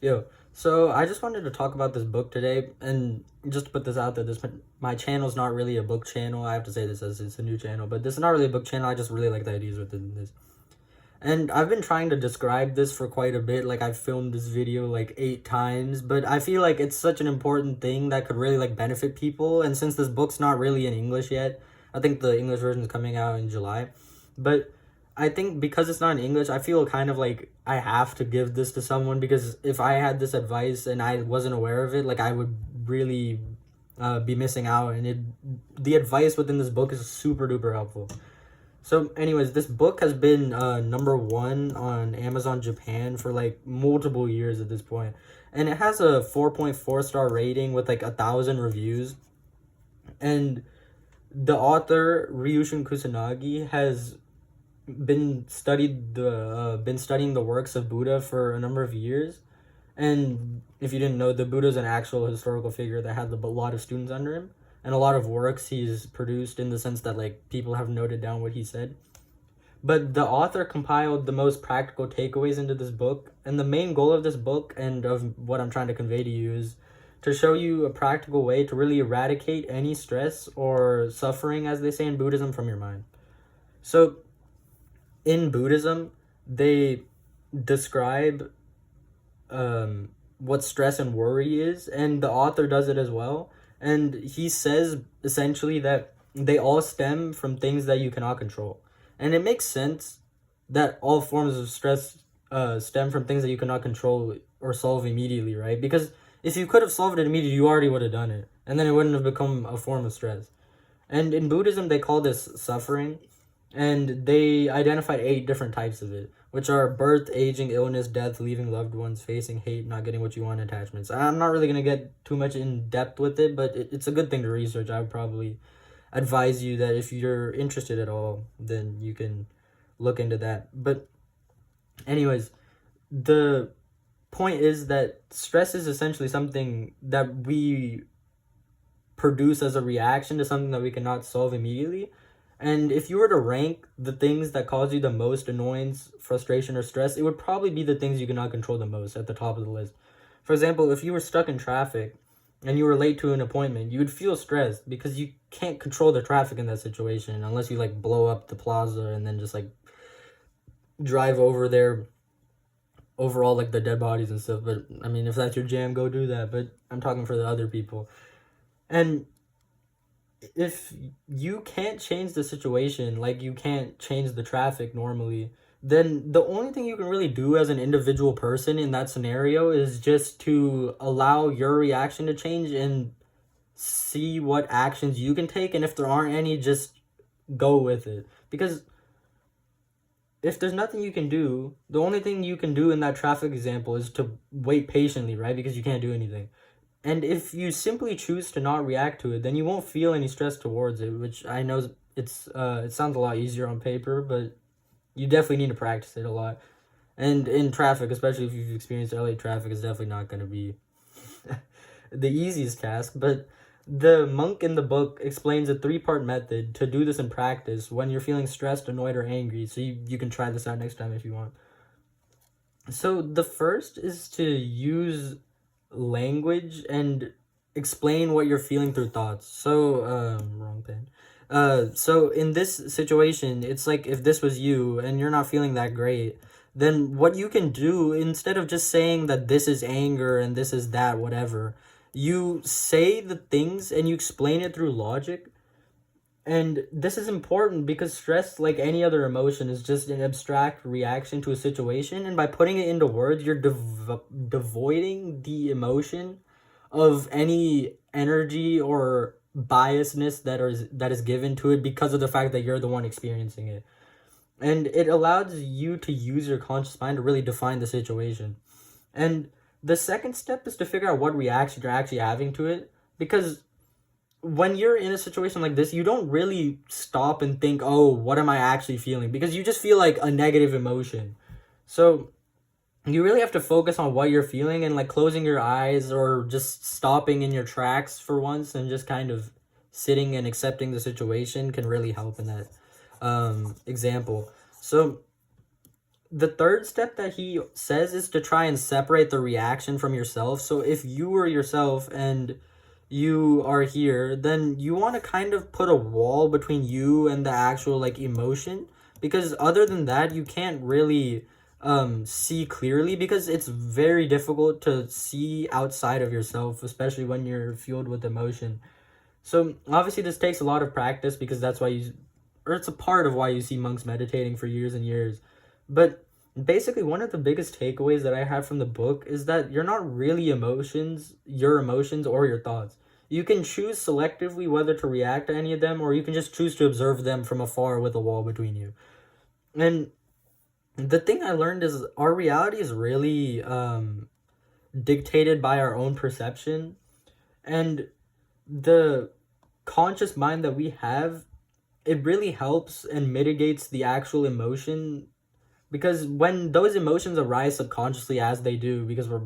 Yo, so I just wanted to talk about this book today, and just to put this out there, this my channel's not really a book channel. I have to say this as it's a new channel, but this is not really a book channel. I just really like the ideas within this, and I've been trying to describe this for quite a bit. Like I've filmed this video like 8 times, but I feel like it's such an important thing that could really like benefit people. And since this book's not really in English yet, I think the English version is coming out in July, but I think because it's not in English, I feel kind of like I have to give this to someone because if I had this advice and I wasn't aware of it, like I would really be missing out. And the advice within this book is super duper helpful. So, anyways, this book has been number one on Amazon Japan for like multiple years at this point, and it has a 4.4 star rating with like 1,000 reviews. And the author Ryushin Kusanagi has been studying the works of Buddha for a number of years. And if you didn't know, the Buddha is an actual historical figure that had a lot of students under him, and a lot of works he's produced in the sense that like people have noted down what he said. But the author compiled the most practical takeaways into this book, and the main goal of this book and of what I'm trying to convey to you is to show you a practical way to really eradicate any stress or suffering, as they say in Buddhism, from your mind. So in Buddhism, they describe what stress and worry is, and the author does it as well. And he says essentially that they all stem from things that you cannot control. And it makes sense that all forms of stress stem from things that you cannot control or solve immediately, right? Because if you could have solved it immediately, you already would have done it, and then it wouldn't have become a form of stress. And in Buddhism, they call this suffering, and they identified 8 different types of it, which are birth, aging, illness, death, leaving loved ones, facing hate, not getting what you want, attachments. I'm not really gonna get too much in depth with it, but it's a good thing to research. I would probably advise you that if you're interested at all, then you can look into that. But anyways, the point is that stress is essentially something that we produce as a reaction to something that we cannot solve immediately. And if you were to rank the things that cause you the most annoyance, frustration, or stress, it would probably be the things you cannot control the most at the top of the list. For example, if you were stuck in traffic and you were late to an appointment, you would feel stressed because you can't control the traffic in that situation unless you like blow up the plaza and then just like drive over there over all like the dead bodies and stuff. But I mean, if that's your jam, go do that. But I'm talking for the other people. And if you can't change the situation, like you can't change the traffic normally, then the only thing you can really do as an individual person in that scenario is just to allow your reaction to change and see what actions you can take. And if there aren't any, just go with it. Because if there's nothing you can do, the only thing you can do in that traffic example is to wait patiently, right? Because you can't do anything. And if you simply choose to not react to it, then you won't feel any stress towards it, which I know it sounds a lot easier on paper, but you definitely need to practice it a lot. And in traffic, especially if you've experienced LA traffic, is definitely not going to be the easiest task. But the monk in the book explains a 3 part method to do this in practice when you're feeling stressed, annoyed, or angry. So you can try this out next time if you want. So the first is to use language and explain what you're feeling through thoughts. So, wrong pen. So in this situation, it's like if this was you and you're not feeling that great, then what you can do instead of just saying that this is anger and this is that, whatever, you say the things and you explain it through logic. And this is important because stress, like any other emotion, is just an abstract reaction to a situation. And by putting it into words, you're devoiding the emotion of any energy or biasness that is given to it because of the fact that you're the one experiencing it. And it allows you to use your conscious mind to really define the situation. And the second step is to figure out what reaction you're actually having to it, because when you're in a situation like this, you don't really stop and think, oh, what am I actually feeling? Because you just feel like a negative emotion. So you really have to focus on what you're feeling, and like closing your eyes or just stopping in your tracks for once and just kind of sitting and accepting the situation can really help in that example. So the third step that he says is to try and separate the reaction from yourself. So if you were yourself and you are here, then you want to kind of put a wall between you and the actual like emotion, because other than that you can't really see clearly, because it's very difficult to see outside of yourself, especially when you're fueled with emotion. So obviously this takes a lot of practice, because that's why you, or it's a part of why you see monks meditating for years and years. But basically one of the biggest takeaways that I have from the book is that you're not really your emotions or your thoughts. You can choose selectively whether to react to any of them, or you can just choose to observe them from afar with a wall between you. And the thing I learned is our reality is really dictated by our own perception, and the conscious mind that we have, it really helps and mitigates the actual emotion, because when those emotions arise subconsciously, as they do, because we're,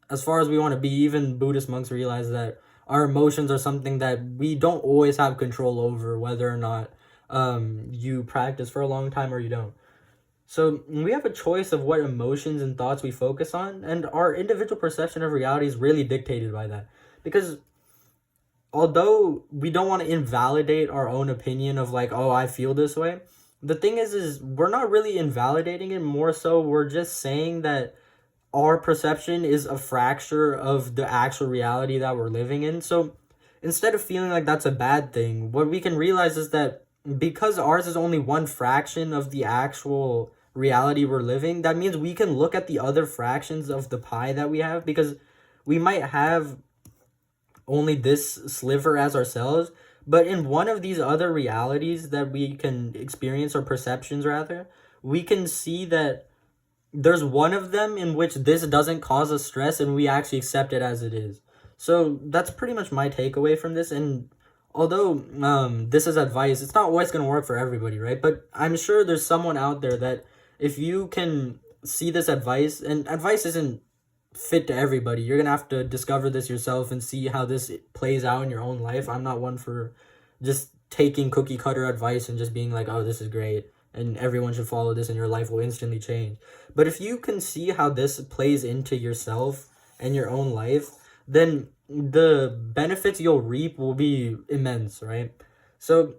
as far as we want to be, even Buddhist monks realize that our emotions are something that we don't always have control over, whether or not you practice for a long time or you don't. So we have a choice of what emotions and thoughts we focus on, and our individual perception of reality is really dictated by that. Because although we don't want to invalidate our own opinion of like, oh, I feel this way, the thing is we're not really invalidating it. More so, we're just saying that our perception is a fracture of the actual reality that we're living in. So instead of feeling like that's a bad thing, what we can realize is that because ours is only one fraction of the actual reality we're living, that means we can look at the other fractions of the pie that we have, because we might have only this sliver as ourselves, but in one of these other realities that we can experience, or perceptions rather, we can see that there's one of them in which this doesn't cause us stress, and we actually accept it as it is. So that's pretty much my takeaway from this. And although this is advice, it's not always going to work for everybody, right? But I'm sure there's someone out there that if you can see this advice, and advice isn't fit to everybody, you're going to have to discover this yourself and see how this plays out in your own life. I'm not one for just taking cookie cutter advice and just being like, oh, this is great and everyone should follow this and your life will instantly change. But if you can see how this plays into yourself and your own life, then the benefits you'll reap will be immense, right? So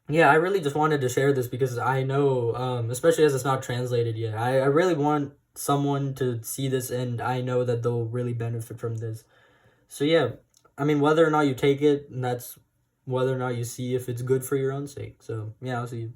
yeah, I really just wanted to share this because I know, especially as it's not translated yet, I really want someone to see this, and I know that they'll really benefit from this. So yeah, I mean, whether or not you take it, and that's whether or not you see if it's good for your own sake. So yeah, I'll see you.